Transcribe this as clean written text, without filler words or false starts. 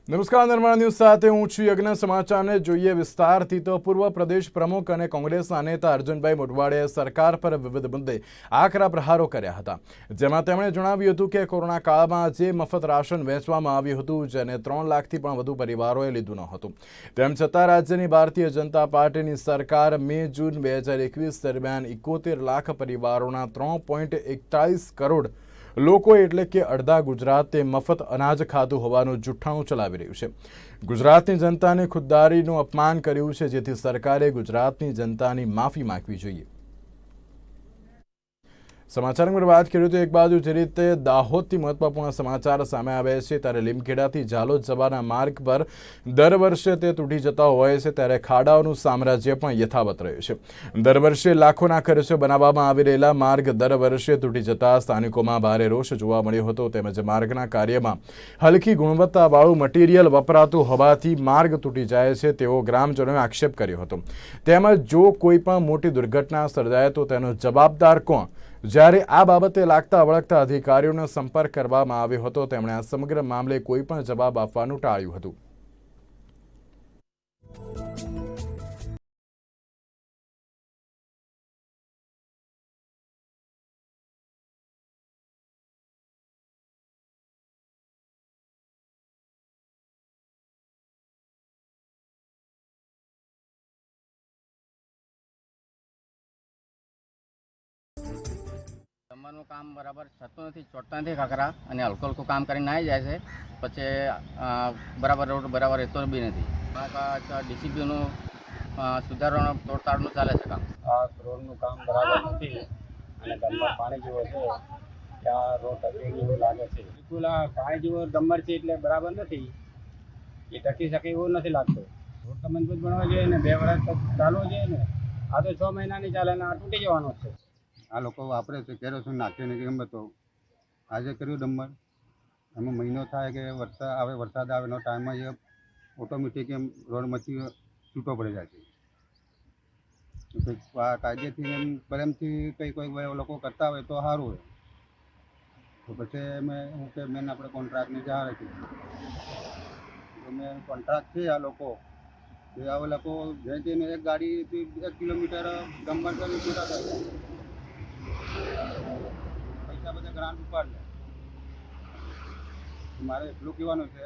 નમસ્કાર નિર્માણ ન્યૂઝ સાથે હું છું યજ્ઞ સમાચારને જોઈએ વિસ્તારથી તો પૂર્વ પ્રદેશ પ્રમુખ અને કોંગ્રેસના નેતા અર્જુનભાઈ મોઢવાડિયાએ સરકાર પર વિવિધ મુદ્દે આકરા પ્રહારો કર્યા હતા, જેમાં તેમણે જણાવ્યું હતું કે કોરોના કાળમાં જે મફત રાશન વેચવામાં આવ્યું હતું જેને 3 લાખથી પણ વધુ પરિવારોએ લીધું ન હતું, તેમ છતાં રાજ્યની ભારતીય જનતા પાર્ટીની સરકાર મે-જૂન 2021 દરમિયાન 71 લાખ પરિવારોના 3.41 કરોડ લોકો એટલે કે અડધા ગુજરાતે મફત અનાજ ખાધું હોવાનું જુઠ્ઠાણું ચલાવી રહ્યું છે। ગુજરાતની જનતાને ખુદદારીનું અપમાન કર્યું છે, જેથી સરકારે ગુજરાતની જનતાની માફી માંગવી જોઈએ। સમાચારમાં વાત કરીએ તો એક બાજુ જે રીતે દાહોદથી મહત્વપૂર્ણ સમાચાર સામે આવ્યા છે, ત્યારે લીમખેડાથી ઝાલોદ જવાના માર્ગ પર દર વર્ષે તે તૂટી જતા હોય છે, ત્યારે ખાડાઓનું સામ્રાજ્ય પણ યથાવત રહ્યું છે। દર વર્ષે લાખોના ખર્ચે બનાવવામાં આવી રહેલા માર્ગ દર વર્ષે તૂટી જતા સ્થાનિકોમાં ભારે રોષ જોવા મળ્યો હતો, તેમજ માર્ગના કાર્યમાં હલકી ગુણવત્તાવાળું મટીરિયલ વપરાતું હોવાથી માર્ગ તૂટી જાય છે તેવો ગ્રામજનોએ આક્ષેપ કર્યો હતો। તેમજ જો કોઈ પણ મોટી દુર્ઘટના સર્જાય તો તેનો જવાબદાર કોણ? જ્યારે આ બાબતે લાગતા વળગતા અધિકારીઓનો સંપર્ક કરવામાં આવ્યો હતો, તેમણે આ સમગ્ર મામલે કોઈ પણ જવાબ આપવાનું ટાળ્યું હતું। તમારું કામ બરાબર થતું નથી, ચોટતા નથી કાંકરા અને હલકું હલકું કામ કરીને આવી જાય છે, પછી બરાબર રોડ બરાબર રહેતો બી નથી। ડીસીપીનું સુધારવાનું તોડતાડનું ચાલે છે કામ। આ રોડનું કામ બરાબર નથી અને ગંદા પાણી જેવો છે, ત્યાં રોડ ટકે એવું લાગે છે। બિલકુલ આ પાણી જેવો ગમ્મર છે એટલે બરાબર નથી, એ ટકી શકે એવું નથી લાગતું। રોડ તો મજબૂત બનાવવા જોઈએ ને, 2 વર્ષ તો ચાલવો જોઈએ ને, આ તો 6 મહિનાની ચાલે ને આ તૂટી જવાનો છે। આ લોકો વાપરે છે કેરોસીન નાખીને ગમે તો આજે કર્યું ડમ્બર, એમાં મહિનો થાય કે વરસાદ આવેનો ટાઈમમાં એ ઓટોમેટિક એમ રોડમાંથી છૂટો પડી જાય છે। કાયદેથી એમ પ્રેમથી કોઈ લોકો કરતા હોય તો સારું હોય, તો પછી હું કે મેન આપણે કોન્ટ્રાક્ટની જાણ હતી તો મેં કોન્ટ્રાક્ટ છે આ લોકો જઈને એક ગાડીથી 1 કિલોમીટર ડમ્બર કરી પૂરા થાય, પૈસા બધા ગ્રાન્ટ ઉપાડ લે। મારે એટલું કહેવાનું છે